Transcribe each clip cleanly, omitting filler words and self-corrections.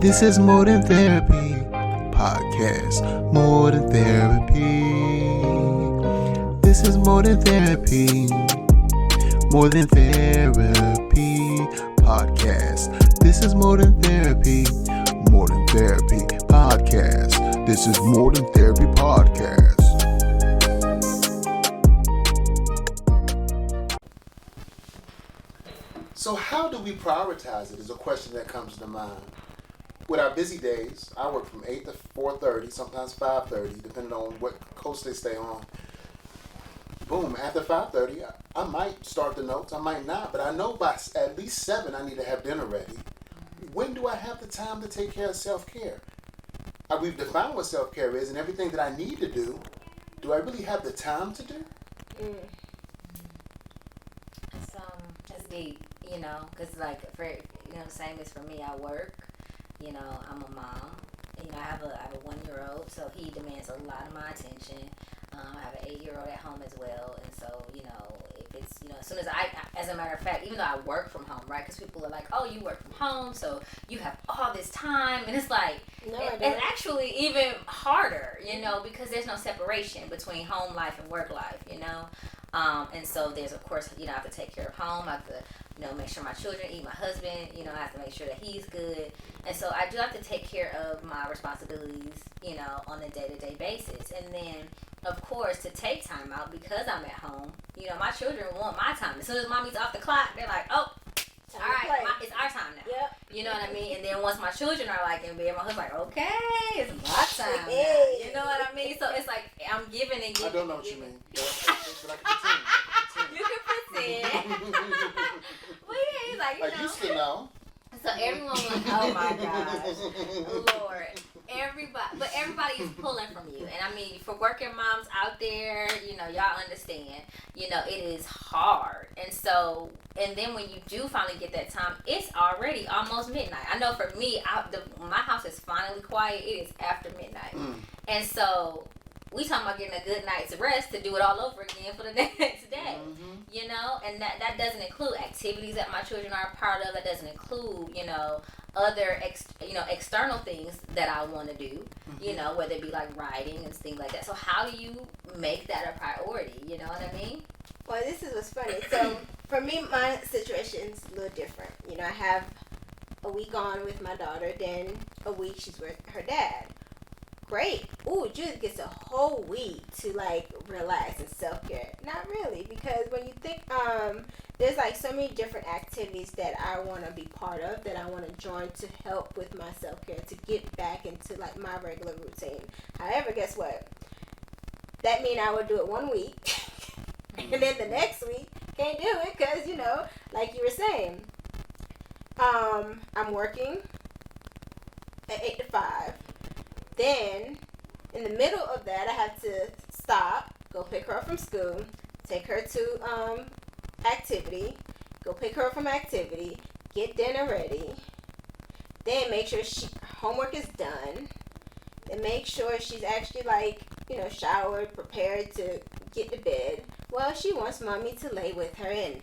This is More Than Therapy podcast. More than therapy. This is More Than Therapy. More Than Therapy podcast. This is More Than Therapy. More Than Therapy podcast. This is More Than Therapy podcast. So how do we prioritize it is a question that comes to mind. With our busy days, I work from 8 to 4:30, sometimes 5:30, depending on what coast they stay on. Boom, after 5:30, I might start the notes, I might not, but I know by at least 7 I need to have dinner ready. When do I have the time to take care of self-care? We've defined what self-care is and everything that I need to do I really have the time to do? It's deep, because same as for me, I work, I'm a mom, I have a 1-year-old, so he demands a lot of my attention. I have an 8-year-old at home as well, and so, if it's, as soon as a matter of fact, even though I work from home, right, because people are like, oh, you work from home, so you have all this time, and it's like, it's actually even harder, because there's no separation between home life and work life, and so there's, of course, I have to take care of home, I have to, make sure my children eat, my husband, I have to make sure that he's good, and so I do have to take care of my responsibilities, on a day-to-day basis, and then, of course, to take time out because I'm at home, my children want my time. As soon as mommy's off the clock, they're like, oh, all right, it's our time now. Yep. You know what I mean? And then once my children are like in bed, my husband's like, okay, it's my time now. You know what I mean? So it's like I'm giving and giving. I don't know what you mean. But I can You can pretend. Well, yeah, he's like, I used to know. So everyone was, oh my gosh, Lord, everybody is pulling from you, and I mean, for working moms out there, y'all understand, it is hard, and so, and then when you do finally get that time, it's already almost midnight. I know for me, my house is finally quiet. It is after midnight, and so we talking about getting a good night's rest to do it all over again for the next day, and that doesn't include activities that my children are a part of. That doesn't include, other, external things that I want to do, whether it be like writing and things like that. So how do you make that a priority? You know what I mean? Well, this is what's funny. So for me, my situation's a little different. I have a week on with my daughter, then a week she's with her dad. Great. Ooh, Judith gets a whole week to relax and self-care. Not really, because when you think there's so many different activities that I want to be part of, that I want to join to help with my self-care, to get back into my regular routine. However, guess what? That means I would do it 1 week and then the next week can't do it because, like you were saying, I'm working at 8 to 5. Then, in the middle of that, I have to stop, go pick her up from school, take her to activity, go pick her up from activity, get dinner ready, then make sure homework is done, then make sure she's actually showered, prepared to get to bed. Well, she wants mommy to lay with her and,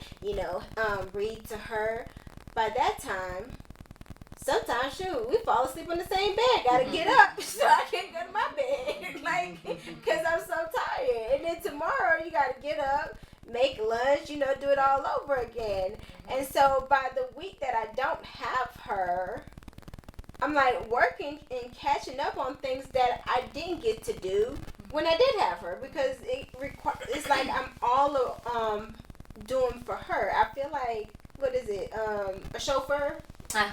read to her. By that time, sometimes, we fall asleep on the same bed. Gotta get up so I can go to my bed, because I'm so tired. And then tomorrow, you gotta get up, make lunch, do it all over again. And so by the week that I don't have her, I'm working and catching up on things that I didn't get to do when I did have her, because it's like I'm all doing for her. I feel like, what is it, a chauffeur? I'm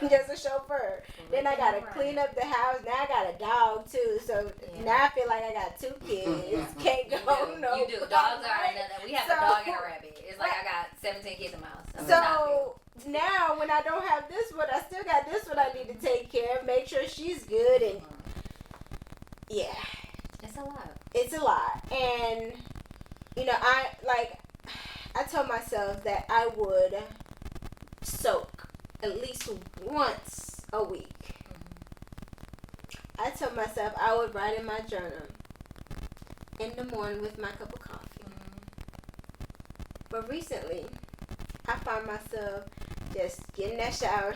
just a chauffeur. Then I gotta clean up the house. Now I got a dog too. So now I feel like I got 2 kids. Can't go no. You do. Dogs are another. We have a dog and a rabbit. It's like I got 17 kids in my house. So now when I don't have this one, I still got this one I need to take care of. Make sure she's good and yeah. It's a lot. It's a lot. And I told myself that I would soak at least once a week. I told myself I would write in my journal in the morning with my cup of coffee. But recently, I find myself just getting that shower,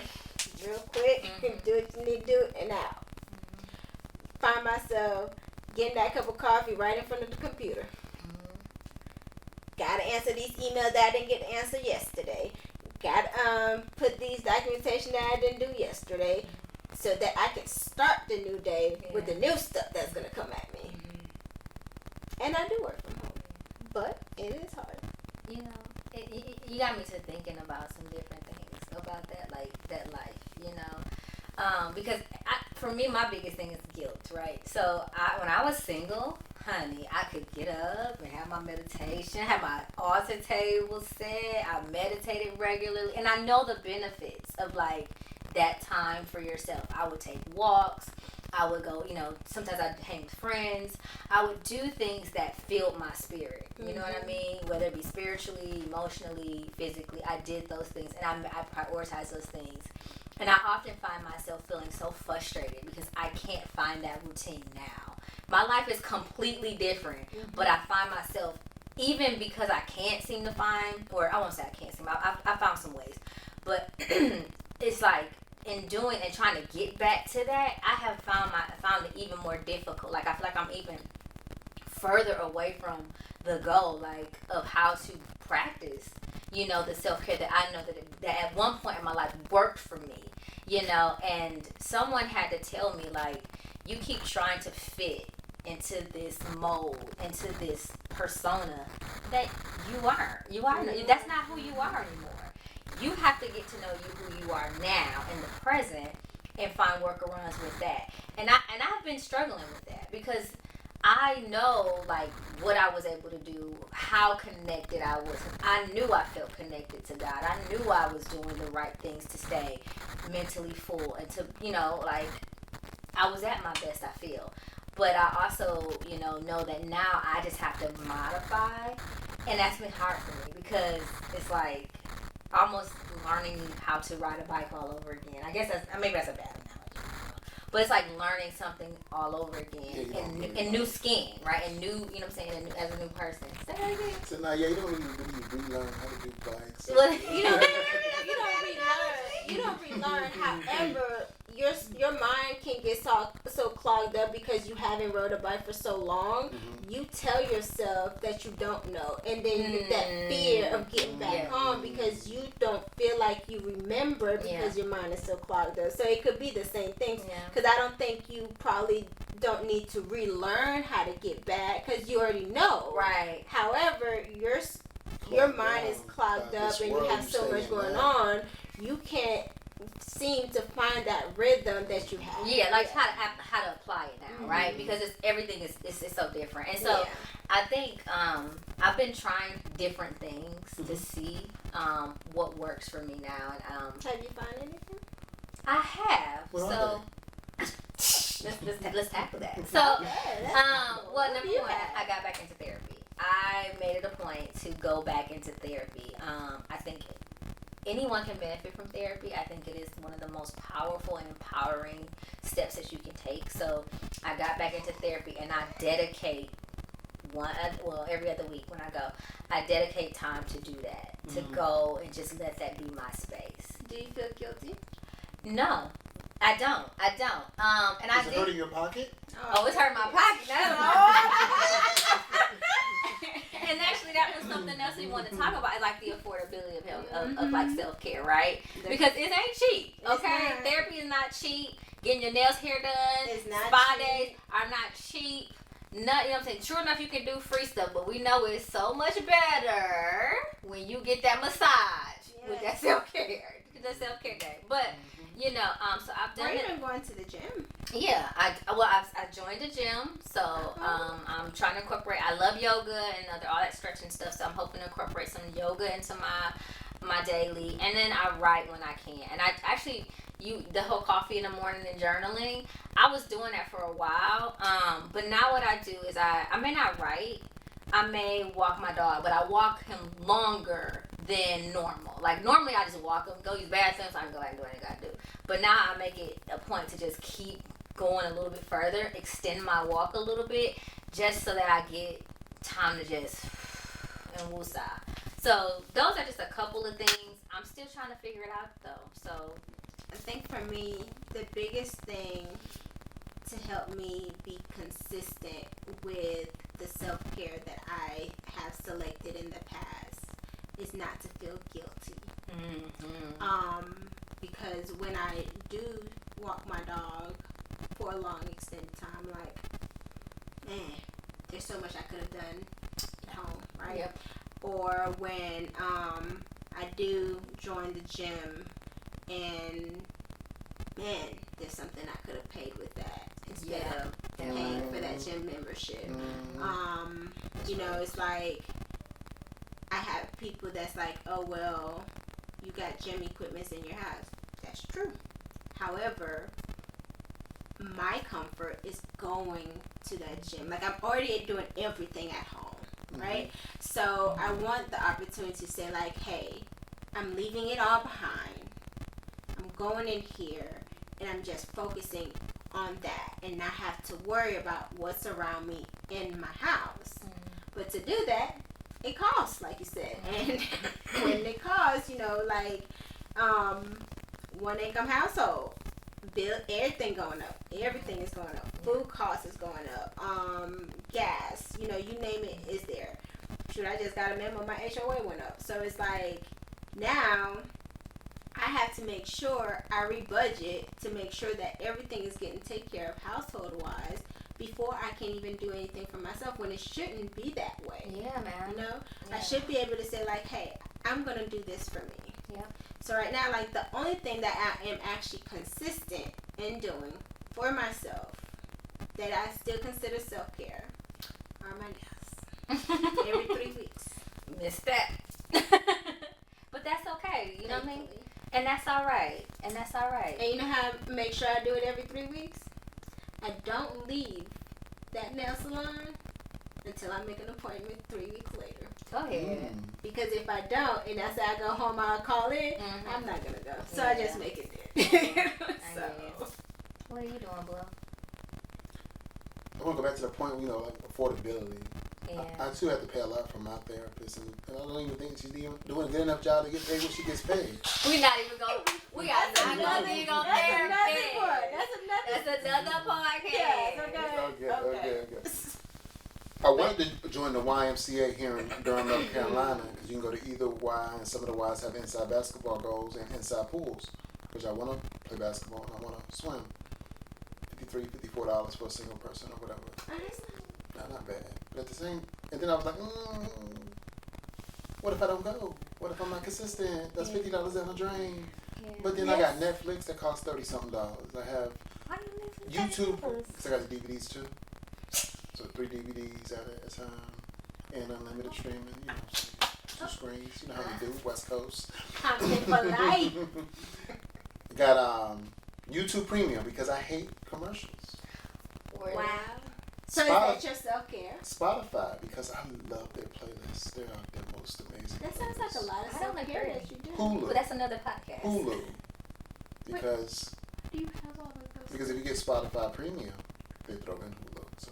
real quick, do what you need to do, and out. Find myself getting that cup of coffee right in front of the computer. Gotta answer these emails that I didn't get to answer yesterday. Gotta put these documentation that I didn't do yesterday, so that I can start the new day with the new stuff that's gonna come at me. And I do work from home, but it is hard. You know, you got me to thinking about some different things about that, like that life. You know, because for me, my biggest thing is guilt, right? So when I was single, honey, I could get up and have my meditation, have my altar table set. I meditated regularly, and I know the benefits of like that time for yourself. I would take walks. I would go, you know, sometimes I'd hang with friends. I would do things that filled my spirit. You know what I mean? Whether it be spiritually, emotionally, physically, I did those things, and I prioritized those things. And I often find myself feeling so frustrated because I can't find that routine now. My life is completely different, but I find myself, even because I can't seem to find, or I won't say I can't seem, I found some ways, but it's like in doing and trying to get back to that, I have found it even more difficult. Like I feel like I'm even further away from the goal, like of how to practice, you know, the self-care that I know that at one point in my life worked for me, you know. And someone had to tell me, like, you keep trying to fit into this mold, into this persona that you aren't. That's not who you are anymore. You have to get to know who you are now in the present and find workarounds with that. And I've been struggling with that because I know like what I was able to do, how connected I was. I knew I felt connected to God. I knew I was doing the right things to stay mentally full and to, you know, like I was at my best, I feel. But I also, you know that now I just have to modify, and that's been hard for me because it's like almost learning how to ride a bike all over again. I guess maybe that's a bad analogy, but it's like learning something all over again in new skin, right? And new, you know what I'm saying, as a new person. Say that again. So now, you don't really relearn how to do bikes. You don't relearn. However, your mind can get so clogged up because you haven't rode a bike for so long. You tell yourself that you don't know, and then you get that fear of getting back home because you don't feel like you remember because your mind is so clogged up. So it could be the same thing. Because I don't think you probably don't need to relearn how to get back because you already know. Right. However, your mind is clogged up and you have so much going on. You can't seem to find that rhythm that you have. Yeah, like how to apply it now, right? Because everything is so different. And so I think I've been trying different things to see what works for me now. And have you found anything? I have. So let's tackle that. So well, number one, I got back into therapy. I made it a point to go back into therapy. I think anyone can benefit from therapy. I think it is one of the most powerful and empowering steps that you can take. So I got back into therapy, and I dedicate every other week when I go, I dedicate time to do that, to go and just let that be my space. Do you feel guilty? No, I don't. And Is it hurting your pocket? Oh, it's hurting my pocket. And actually, that was something else we wanted to talk about, like the affordability of like self-care, right? Because it ain't cheap, okay? Therapy is not cheap. Getting your nails, hair done, spa days are not cheap. You know what I'm saying? True enough, you can do free stuff, but we know it's so much better when you get that massage with that self-care, day. But you know, so I've done it. You've been going to the gym. Yeah, I joined a gym, so I'm trying to incorporate. I love yoga and all that stretching stuff, so I'm hoping to incorporate some yoga into my daily. And then I write when I can. And I actually, the whole coffee in the morning and journaling, I was doing that for a while. But now what I do is I may not write. I may walk my dog, but I walk him longer than normal. Like normally I just walk him, go use bathrooms, so I can go back and do what I gotta do. But now I make it a point to just keep going a little bit further, extend my walk a little bit, just so that I get time to just and woosah. So those are just a couple of things. I'm still trying to figure it out though. So think for me, the biggest thing to help me be consistent with the self-care that I have selected in the past is not to feel guilty. Because when I do walk my dog for a long extended time, like, man, there's so much I could have done at home, right? Yep. Or when I do join the gym and, man, there's something I could have paid with that instead of paying for that gym membership. You know, it's like I have people that's like, oh, well, you got gym equipments in your house. That's true. However, my comfort is going to that gym. Like, I'm already doing everything at home, right? So I want the opportunity to say, like, hey, I'm leaving it all behind. I'm going in here, and I'm just focusing on that and not have to worry about what's around me in my house. But to do that, it costs, like you said. And when it costs, you know, like, one income household, bill, everything going up. Everything is going up. Food costs is going up. Gas, you know, you name it, is there. Shoot, I just got a memo, my HOA went up. So it's like, now I have to make sure I rebudget to make sure that everything is getting taken care of household-wise before I can even do anything for myself, when it shouldn't be that way. Yeah, man. You know? Yeah. I should be able to say, like, hey, I'm going to do this for me. Yeah. So right now, like, the only thing that I am actually consistent in doing for myself that I still consider self-care are my nails. Every 3 weeks. Missed that. But that's okay. You know what I mean? And that's all right. And that's all right. And you know how I make sure I do it every 3 weeks? I don't leave that nail salon until I make an appointment 3 weeks later. Go ahead. Because if I don't, and I say I go home, I'll call in, I'm not going to go. So I just make it there. So. What are you doing, Blue? I want to go back to the point, you know, like affordability. Yeah. I too have to pay a lot for my therapist, and I don't even think she's doing a good enough job to get paid when she gets paid. We're not even going. We got not going to go there. That's another podcast. Okay. I wanted to join the YMCA here in Durham, North Carolina, because you can go to either Y, and some of the Ys have inside basketball goals and inside pools, which I want to play basketball and I want to swim. $53, $54 for a single person or whatever. Not bad. But at the same, and then I was like, what if I don't go? What if I'm not consistent? That's $50 down the drain. Yeah. But then I got Netflix that costs $30-something. I have YouTube, because I got the DVDs too. So 3 DVDs at a time, and unlimited streaming. You know, 2 screens. You know how we do, West Coast. Content for life. Got YouTube Premium because I hate commercials. Wow. So is that your self-care? Spotify, because I love their playlists. They are the most amazing. That sounds like a lot of self-care that you do. Hulu. But that's another podcast. Hulu. Because do you have all of those? Because if you get Spotify Premium, they throw in Hulu. So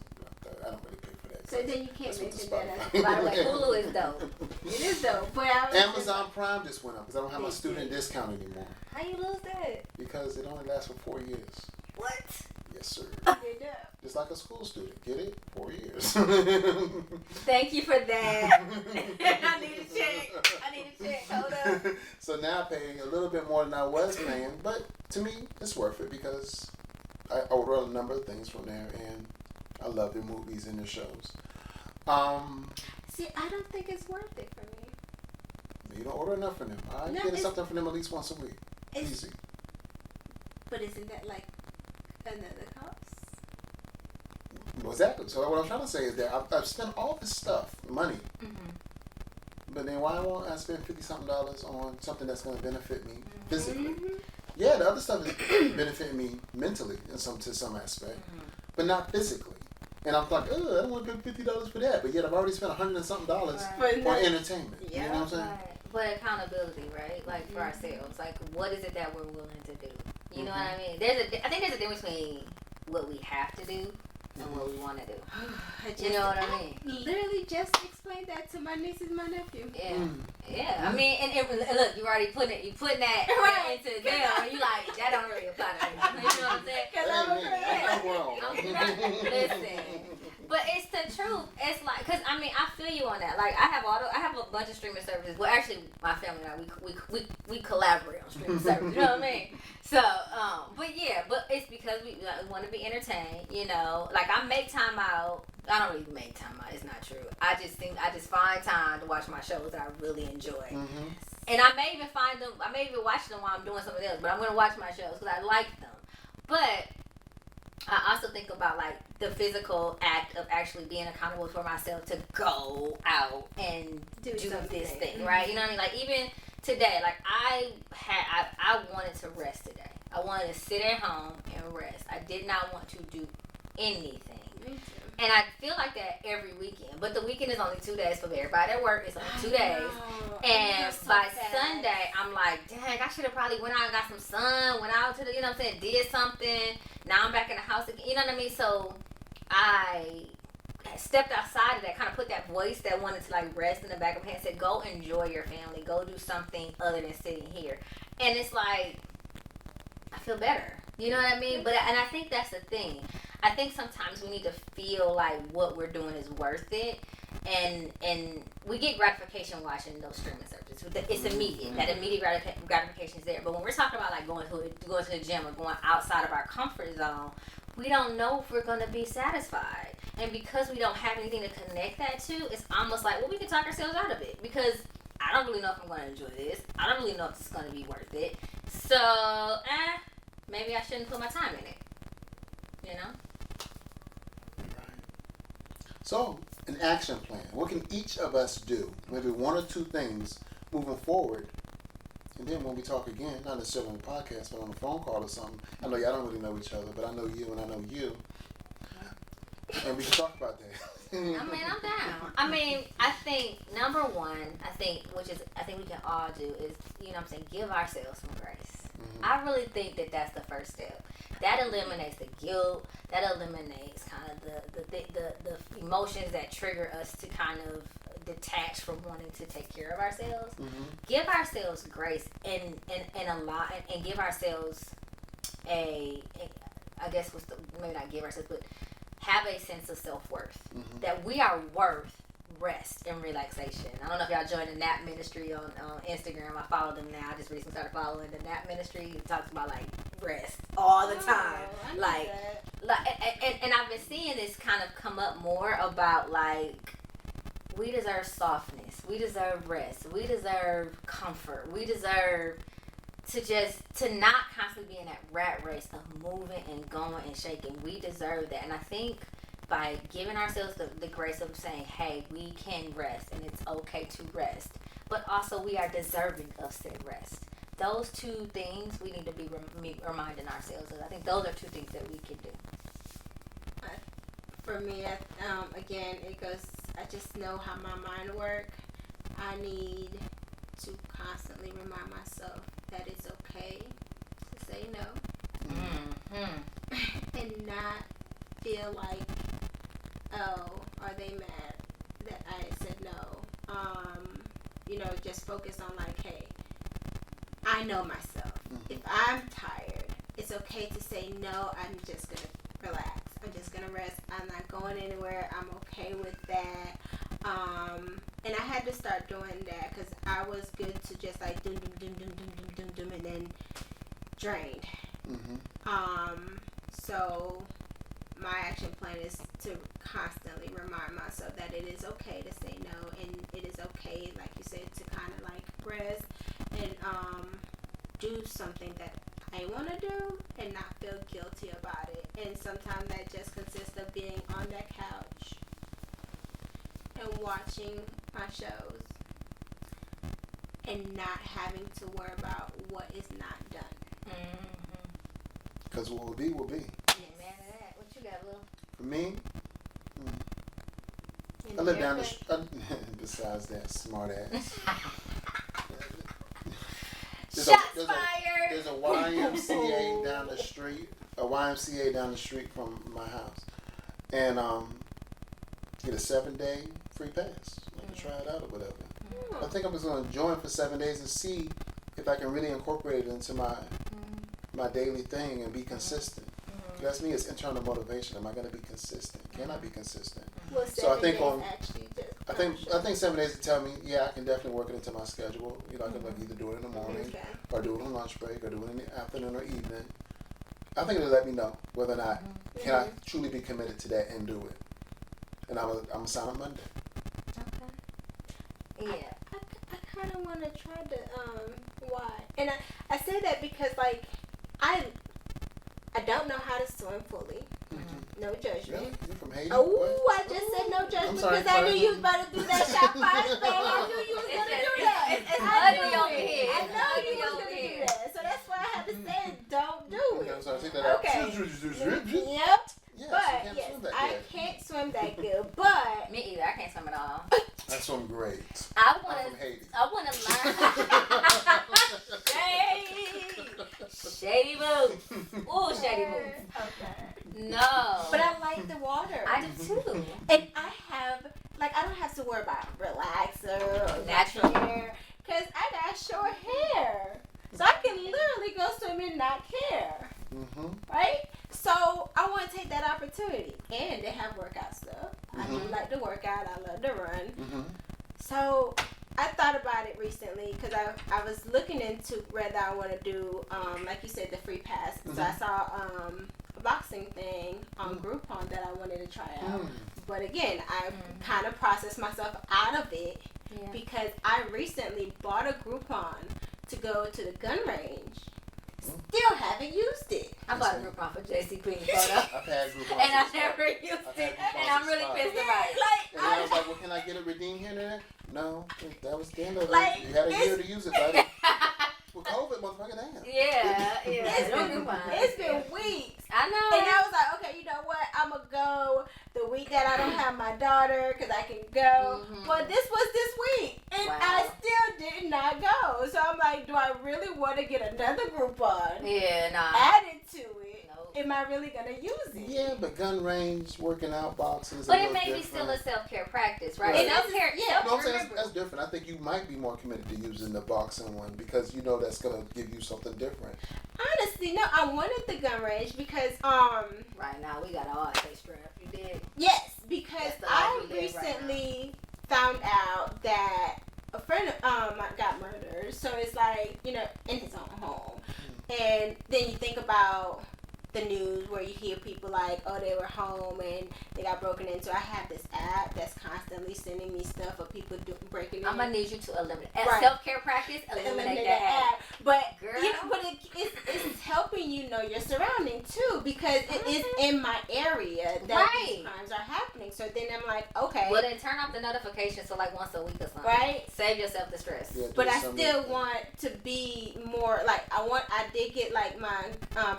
I don't really pay for that. So then you can't mention that. By the way, Hulu is dope. It is dope. But Amazon Prime just went up because I don't have my student discount anymore. How you lose that? Because it only lasts for 4 years. What? Yes, sir. It does. Just like a school student. Get it? 4 years. Thank you for that. I need a check. Hold up. So now I pay a little bit more than I was paying, but to me, it's worth it because I order a number of things from there, and I love their movies and their shows. See, I don't think it's worth it for me. You don't order enough from them. I get something from them at least once a week. Easy. But isn't that like another cost? Exactly. So what I'm trying to say is that I've spent all this stuff, money, but then why won't I spend $50-something on something that's going to benefit me physically? Yeah, the other stuff is benefiting me mentally to some aspect, but not physically. And I'm like, I don't want to pay $50 for that, but yet I've already spent $100 and something for entertainment. Yeah. You know what I'm saying? Right. But accountability, right? Like for ourselves, like what is it that we're willing to do? You know what I mean? I think there's a difference between what we have to do and what we want to do. You know what I mean? Literally just explained that to my niece and my nephew. Yeah. Yeah, I mean, and look, you already putting that Right. into them, and you like, that don't really apply to me. You know what I'm saying? Because I'm a I'm wrong. Listen, but it's the truth. It's like, cause I mean, I feel you on that. Like, I have a bunch of streaming services. Well, actually, my family and I, we collaborate on streaming services. You know what I mean? So, but yeah, but it's because we want to be entertained. You know, like I make time out. I don't really make time out. It's not true. I just find time to watch my shows that I really enjoy. Mm-hmm. And I may even watch them while I'm doing something else. But I'm gonna watch my shows because I like them. But I also think about like the physical act of actually being accountable for myself to go out and do this thing, right? You know what I mean? Like even today, like I wanted to rest today. I wanted to sit at home and rest. I did not want to do anything. And I feel like that every weekend. But the weekend is only 2 days for everybody at work. It's only 2 days. And by Sunday, I'm like, dang, I should have probably went out and got some sun, went out to the, you know what I'm saying, did something. Now I'm back in the house again. You know what I mean? So I stepped outside of that, kind of put that voice that wanted to like rest in the back of my head, said, go enjoy your family. Go do something other than sitting here. And it's like, I feel better. You know what I mean? And I think that's the thing. I think sometimes we need to feel like what we're doing is worth it, and we get gratification watching those streaming services. It's immediate. That immediate gratification is there. But when we're talking about like going to the gym or going outside of our comfort zone, we don't know if we're going to be satisfied. And because we don't have anything to connect that to, it's almost like, well, we can talk ourselves out of it because I don't really know if I'm going to enjoy this. I don't really know if it's going to be worth it. So, maybe I shouldn't put my time in it. You know? So, an action plan. What can each of us do? Maybe one or two things moving forward. And then when we talk again, not necessarily on the podcast, but on a phone call or something. I know y'all don't really know each other, but I know you and I know you. And we can talk about that. I mean, I'm down. I mean, I think number one, I think we can all do is, you know what I'm saying, give ourselves some grace. Mm-hmm. I really think that's the first step. That eliminates the guilt. That eliminates kind of the emotions that trigger us to kind of detach from wanting to take care of ourselves. Mm-hmm. Give ourselves grace and give ourselves maybe not give ourselves, but have a sense of self-worth. Mm-hmm. That we are worth rest and relaxation. I don't know if y'all joined the NAP ministry on Instagram. I follow them now. I just recently started following the NAP ministry. It talks about like rest all the time. And I've been seeing this kind of come up more about like we deserve softness. We deserve rest. We deserve comfort. We deserve to not constantly be in that rat race of moving and going and shaking. We deserve that. And I think by giving ourselves the grace of saying, hey, we can rest and it's okay to rest, but also we are deserving of said rest. Those two things we need to be reminding ourselves of. I think those are two things that we can do. For me, again, it goes, I just know how my mind works. I need to constantly remind myself that it's okay to say no. Mm-hmm. And not feel like, oh, are they mad that I said no? Just focus on like, hey, I know myself. Mm-hmm. If I'm tired, it's okay to say no. I'm just going to relax. I'm just going to rest. I'm not going anywhere. I'm okay with that. And I had to start doing that because I was good to just like doom, and then drained. Mm-hmm. So my action plan is to constantly remind myself that it is okay to say no, and it is okay, like you said, to kind of like rest and do something that I want to do and not feel guilty about it. And sometimes that just consists of being on that couch and watching my shows and not having to worry about what is not done. Because what will be, will be. Yeah, man, that. What you got, Lil? For me, I live down the street. Besides that, smart ass. Shots fired! There's a YMCA down the street. A YMCA down the street from my house. And get a 7-day free pass. You can try it out or whatever. I think I'm just going to join for 7 days and see if I can really incorporate it into my daily thing and be consistent. That's me. It's internal motivation. Am I going to be consistent? Can I be consistent? Well, So I think I think 7 days to tell me, yeah, I can definitely work it into my schedule. You know, I can either do it in the morning, or do it on lunch break, or do it in the afternoon or evening. I think it'll let me know whether or not can I truly be committed to that and do it. And I'm gonna sign up Monday. Okay. Yeah. I kind of want to try the why, and I say that because like I don't know how to swim fully. No judgment. Really? You from Haiti? Oh, I just said no judgment because I knew you was about to do that shot first thing. I knew you was gonna do that. It's ugly over here. I know you was gonna do that, so that's why I had to say don't do it. Okay, so I take that out. Yep. Yes, But yes, I can't swim that good. But me either. I can't swim at all. I swim great. I I'm from Haiti. wanna learn. Shady moves. Ooh, shady moves. Okay. No. But I like the water. I do too. And I don't have to worry about relaxer or Natural hair because I got short hair, so I can literally go swim and not care. Right? So I want to take that opportunity, and they have workout stuff. I do like to work out. I love to run. So I thought about it recently because I was looking into whether I want to do like you said, the free pass. So I saw a boxing thing on Groupon that I wanted to try out. But again, I kind of processed myself out of it because I recently bought a Groupon to go to the gun range. Still haven't used it. I bought a Groupon for JC Queen photo. I've had Groupon. And I never used it. And I'm really pissed about it. And I was like, well, can I get it redeemed here and there? No, that was the end of it. Like, You had a year to use it, buddy. Well, COVID, motherfucker, damn. Yeah. It's been weeks. I know. And I was like, okay, you know what? I'm going to go the week that I don't have my daughter because I can go. But this was this week. And I still did not go. So I'm like, do I really want to get another Groupon? Yeah, nah. Added to it. Nope. Am I really going to use it? Yeah, but gun range, working out, boxing is But a it little may be different. still a self-care practice, right? Right. Self-care, Yeah. No, I'm saying that's different. I think you might be more committed to using the boxing one because you know that's going to give you something different. Honestly, no, I wanted the gun range because right now we got all face strap. You did? yes, because That's the I life we live right recently found out that a friend of got murdered. So it's like, you know, in his own home. And then you think about the news where you hear people like, oh, they were home and they got broken into. I have this app that's constantly sending me stuff of people breaking in. I'm gonna need you to eliminate Right. self-care practice. Eliminate that app. But Girl. you know, but it's helping you know your surrounding too because it is in my area that these crimes are happening. So then I'm like, okay. Well, then turn off the notifications so like once a week or something. Right. Save yourself the stress. Yeah, But I still want to be more like I did get like my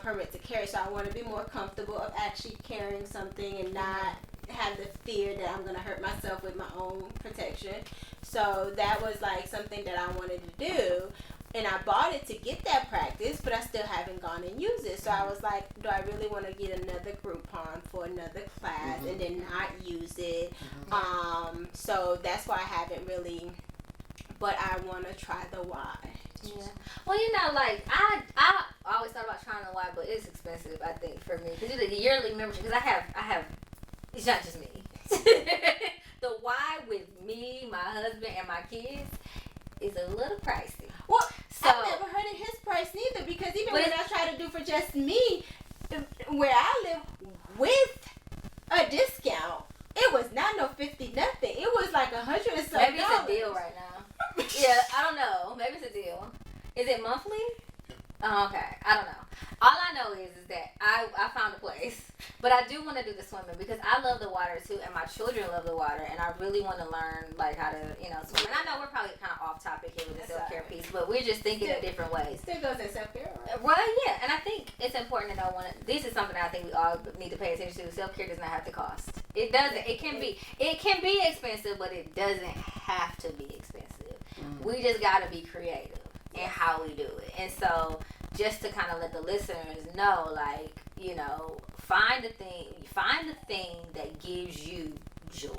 permit to carry, so I want to be more comfortable of actually carrying something and not have the fear that I'm gonna hurt myself with my own protection. So that was like something that I wanted to do, and I bought it to get that practice, but I still haven't gone and used it. So I was like, do I really want to get another Groupon for another class and then not use it? So that's why I haven't really. But I want to try the Y. Yeah. Well, you know, like I always thought about trying the Y, but it's expensive. I think for me because the yearly membership. Because I have. It's not just me. The Y with me, my husband, and my kids is a little pricey. Well, so I've never heard of his price neither because even when I try to do for just me, where I live with a discount, it was not no 50 nothing. It was like $100 and something. Maybe it's a deal right now. Yeah, I don't know. Maybe it's a deal. Is it monthly? Oh, okay. I don't know. All I know is that I found a place. But I do want to do the swimming because I love the water too, and my children love the water, and I really want to learn like how to, swim. And I know we're probably kind of off topic here with the self-care piece, but we're just thinking in different ways. Still goes in self-care, right? Well, yeah, and I think it's important to know this is something I think we all need to pay attention to. Self-care does not have to cost. It doesn't. It can be expensive, but it doesn't have to be expensive. We just got to be creative in how we do it. And so just to kind of let the listeners know, like, find the thing that gives you joy.